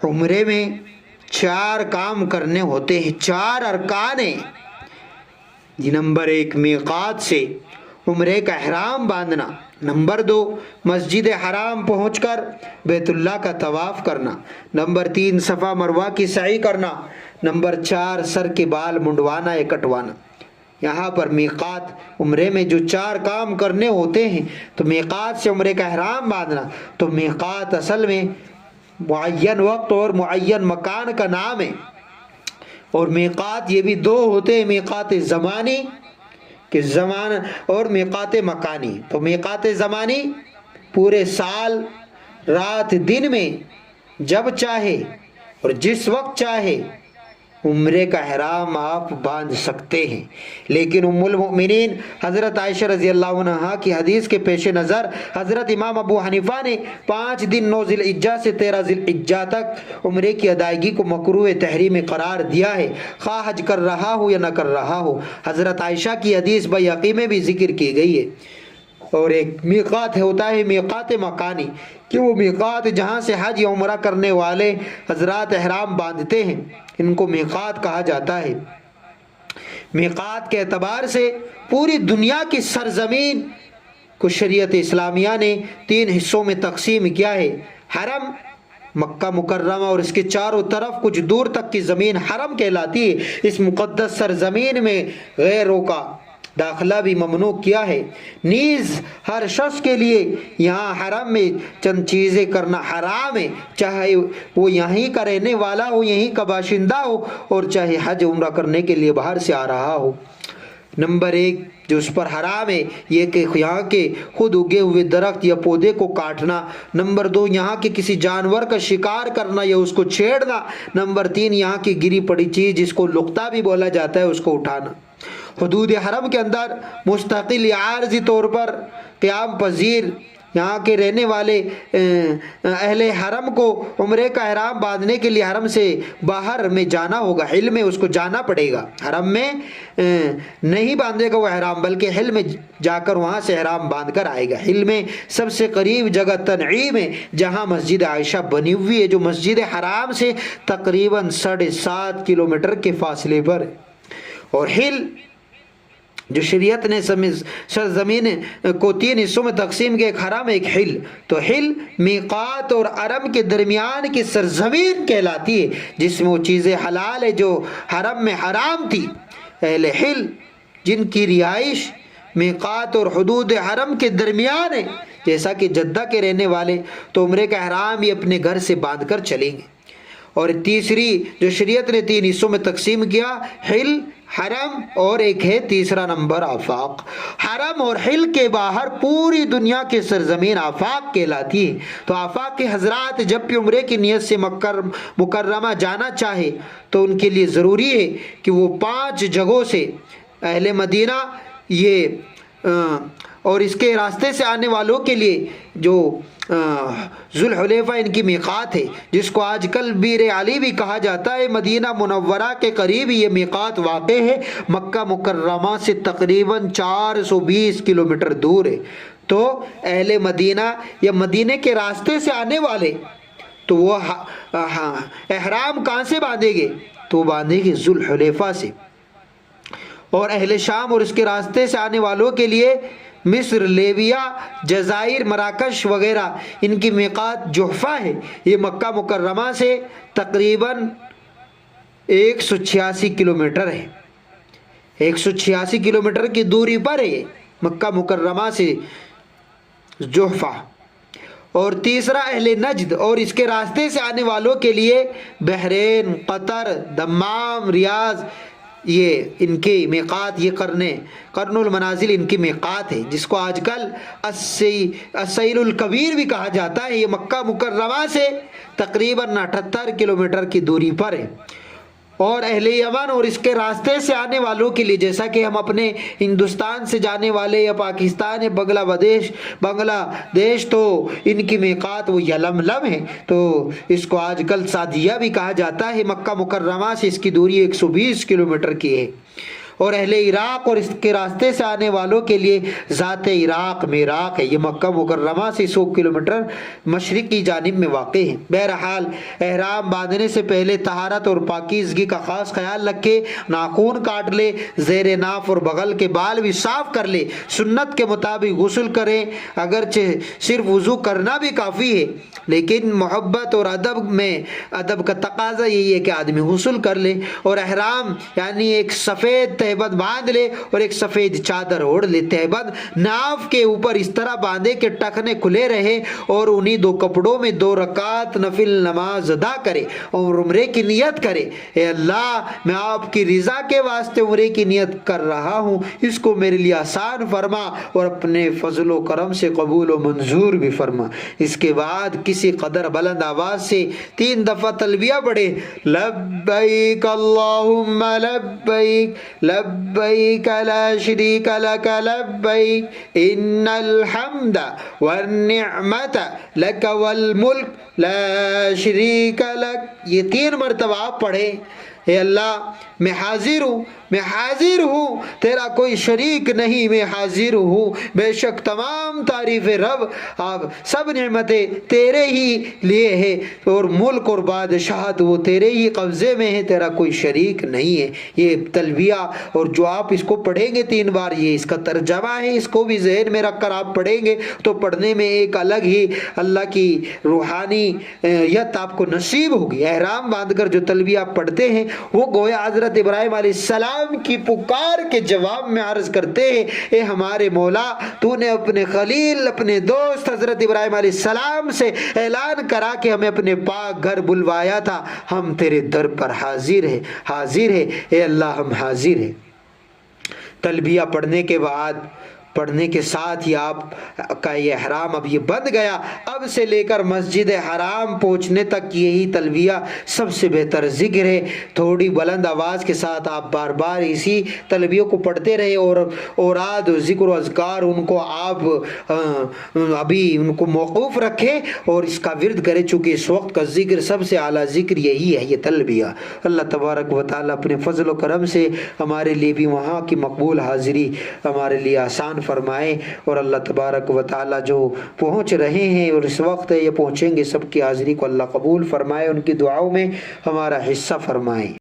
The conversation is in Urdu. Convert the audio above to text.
عمرے میں 4 کام کرنے ہوتے ہیں، 4 ارکان ہیں۔ نمبر 1 میقات سے عمرے کا احرام باندھنا، نمبر 2 مسجد حرام پہنچ کر بیت اللہ کا طواف کرنا، نمبر 3 صفا مروہ کی سعی کرنا، نمبر 4 سر کے بال منڈوانا یا کٹوانا۔ یہاں پر میقات عمرے میں جو 4 کام کرنے ہوتے ہیں، تو میقات سے عمرے کا احرام باندھنا، تو میقات اصل میں معین وقت اور معین مکان کا نام ہے، اور میقات یہ بھی 2 ہوتے ہیں، میقات زمانی کہ زمان اور میقات مکانی۔ تو میقات زمانی پورے سال رات دن میں جب چاہے اور جس وقت چاہے عمرے کا احرام آپ باندھ سکتے ہیں، لیکن ام المؤمنین حضرت عائشہ رضی اللہ عنہا کی حدیث کے پیش نظر حضرت امام ابو حنیفہ نے 5 دن 9 ذی الحجہ سے 13 ذی الحجہ تک عمرے کی ادائیگی کو مکروہ تحریم قرار دیا ہے، خواہ حج کر رہا ہو یا نہ کر رہا ہو۔ حضرت عائشہ کی حدیث بیہقی میں بھی ذکر کی گئی ہے۔ اور ایک میقات ہوتا ہے میقات مکانی، کہ وہ میقات جہاں سے حج یا عمرہ کرنے والے حضرات احرام باندھتے ہیں، ان کو میقات کہا جاتا ہے۔ میقات کے اعتبار سے پوری دنیا کی سرزمین کو شریعت اسلامیہ نے 3 حصوں میں تقسیم کیا ہے۔ حرم مکہ مکرمہ اور اس کے چاروں طرف کچھ دور تک کی زمین حرم کہلاتی ہے۔ اس مقدس سرزمین میں غیروں کا داخلہ بھی ممنوع کیا ہے، نیز ہر شخص کے لیے یہاں حرم میں چند چیزیں کرنا حرام ہے، چاہے وہ یہیں کا رہنے والا ہو، یہیں کا باشندہ ہو، اور چاہے حج عمرہ کرنے کے لیے باہر سے آ رہا ہو۔ نمبر 1 جو اس پر حرام ہے یہ کہ یہاں کے خود اگے ہوئے درخت یا پودے کو کاٹنا، نمبر 2 یہاں کے کسی جانور کا شکار کرنا یا اس کو چھیڑنا، نمبر 3 یہاں کی گری پڑی چیز جس کو لقطہ بھی بولا جاتا ہے اس کو اٹھانا۔ حدود حرم کے اندر مستقل یا عارضی طور پر قیام پذیر یہاں کے رہنے والے اہل حرم کو عمرے کا احرام باندھنے کے لیے حرم سے باہر میں جانا ہوگا، حل میں اس کو جانا پڑے گا، حرم میں نہیں باندھے گا وہ احرام، بلکہ حل میں جا کر وہاں سے احرام باندھ کر آئے گا۔ حل میں سب سے قریب جگہ تنعیم ہے، جہاں مسجد عائشہ بنی ہوئی ہے، جو مسجد حرام سے تقریباً 7.5 کلومیٹر کے فاصلے پر ہے۔ اور حل جو شریعت نے سرزمین کو 3 حصوں میں تقسیم کیا، ایک حرم ایک حل، تو حل میقات اور حرم کے درمیان کی سرزمین کہلاتی ہے، جس میں وہ چیزیں حلال ہے جو حرم میں حرام تھی۔ اہل حل جن کی رہائش میقات اور حدود حرم کے درمیان ہے، جیسا کہ جدہ کے رہنے والے، تو عمرے کا احرام ہی اپنے گھر سے باندھ کر چلیں گے۔ اور تیسری جو شریعت نے 3 حصوں میں تقسیم کیا، حل، حرم اور ایک ہے تیسرا نمبر آفاق۔ حرم اور حل کے باہر پوری دنیا کی سرزمین آفاق کہلاتی ہے۔ تو آفاق کے حضرات جب بھی عمرے کی نیت سے مکہ مکرمہ جانا چاہے تو ان کے لیے ضروری ہے کہ وہ 5 جگہوں سے اہل مدینہ اور اس کے راستے سے آنے والوں کے لیے جو ذوالحلیفہ ان کی میقات ہے، جس کو آج کل بیر علی بھی کہا جاتا ہے، مدینہ منورہ کے قریب یہ میقات واقع ہے، مکہ مکرمہ سے تقریباً 420 کلومیٹر دور ہے۔ تو اہل مدینہ یا مدینے کے راستے سے آنے والے تو وہ احرام کہاں سے باندھیں گے؟ تو وہ باندھیں گے ذوالحلیفہ سے۔ اور اہل شام اور اس کے راستے سے آنے والوں کے لیے مصر، لیبیا، جزائر، مراکش وغیرہ ان کی میقات جحفہ ہے، یہ مکہ مکرمہ سے تقریباً 186 کلومیٹر ہے، 186 کلومیٹر کی دوری پر ہے مکہ مکرمہ سے جحفہ۔ اور تیسرا اہل نجد اور اس کے راستے سے آنے والوں کے لیے بحرین، قطر، دمام، ریاض، یہ ان کی میقات، یہ قرن المنازل ان کی میقات ہے، جس کو آج کل السیل الکبیر بھی کہا جاتا ہے۔ یہ مکہ مکرمہ سے تقریباً 78 کلومیٹر کی دوری پر ہے۔ اور اہل یمن اور اس کے راستے سے آنے والوں کے لیے، جیسا کہ ہم اپنے ہندوستان سے جانے والے یا پاکستان یا بنگلہ دیش تو ان کی میقات وہ یلملم ہے، تو اس کو آج کل سعدیہ بھی کہا جاتا ہے۔ مکہ مکرمہ سے اس کی دوری 120 کلومیٹر کی ہے۔ اور اہل عراق اور اس کے راستے سے آنے والوں کے لیے ذات عراق میراق ہے۔ یہ مکہ مکرمہ سے 100 کلومیٹر مشرق کی جانب میں واقع ہے۔ بہرحال احرام باندھنے سے پہلے طہارت اور پاکیزگی کا خاص خیال رکھے، ناخن کاٹ لے، زیر ناف اور بغل کے بال بھی صاف کر لے، سنت کے مطابق غسل کریں، اگرچہ صرف وضو کرنا بھی کافی ہے لیکن محبت اور ادب کا تقاضا یہی ہے کہ آدمی غسل کر لے، اور احرام یعنی ایک سفید تہبند باندھ لے اور ایک سفید چادر اوڑھ لے۔ تہبند ناف کے اوپر اس طرح باندھے کہ ٹخنے کھلے رہے اور انہی 2 کپڑوں میں 2 رکعت نفل نماز ادا کرے اور عمرے کی نیت کرے۔ اے اللہ، میں آپ کی رضا کے واسطے عمرے کی نیت کر رہا ہوں، اس کو میرے لیے آسان فرما اور اپنے فضل و کرم سے قبول و منظور بھی فرما۔ اس کے بعد کسی قدر بلند آواز سے 3 دفعہ تلبیہ پڑھے، لبیک اللہم لبیک لبیک لا شریک لک لبیک ان الحمد والنعمت لک والملک لا شریک لک۔ یہ 3 مرتبہ آپ پڑھیں۔ اے اللہ، میں حاضر ہوں تیرا کوئی شریک نہیں، میں حاضر ہوں بے شک تمام تعریف رب، آپ سب نعمتیں تیرے ہی لیے ہیں اور ملک اور بادشاہت وہ تیرے ہی قبضے میں ہے، تیرا کوئی شریک نہیں ہے۔ یہ تلبیہ، اور جو آپ اس کو پڑھیں گے 3 بار، یہ اس کا ترجمہ ہے، اس کو بھی ذہن میں رکھ کر آپ پڑھیں گے تو پڑھنے میں ایک الگ ہی اللہ کی روحانیت آپ کو نصیب ہوگی۔ احرام باندھ کر جو تلبیہ آپ پڑھتے ہیں وہ گویا حضرت ابراہیم علیہ السلام کی پکار کے جواب میں عرض کرتے ہیں، اے ہمارے مولا، تو نے اپنے خلیل، اپنے دوست حضرت ابراہیم علیہ السلام سے اعلان کرا کہ ہمیں اپنے پاک گھر بلوایا تھا، ہم تیرے در پر حاضر ہیں، اے اللہ ہم حاضر ہیں۔ تلبیہ پڑھنے کے ساتھ ہی آپ کا یہ احرام اب یہ بند گیا۔ اب سے لے کر مسجد حرام پہنچنے تک یہی تلبیہ سب سے بہتر ذکر ہے۔ تھوڑی بلند آواز کے ساتھ آپ بار بار اسی تلبیہ کو پڑھتے رہے، اور اوراد و ذکر و اذکار ان کو آپ ابھی ان کو موقوف رکھیں اور اس کا ورد کریں، چونکہ اس وقت کا ذکر سب سے اعلیٰ ذکر یہی ہے، یہ تلبیہ۔ اللہ تبارک و تعالیٰ اپنے فضل و کرم سے ہمارے لیے بھی وہاں کی مقبول حاضری ہمارے لیے آسان فرمائے، اور اللہ تبارک و تعالیٰ جو پہنچ رہے ہیں اور اس وقت یہ پہنچیں گے، سب کی حاضری کو اللہ قبول فرمائے، ان کی دعاؤں میں ہمارا حصہ فرمائے۔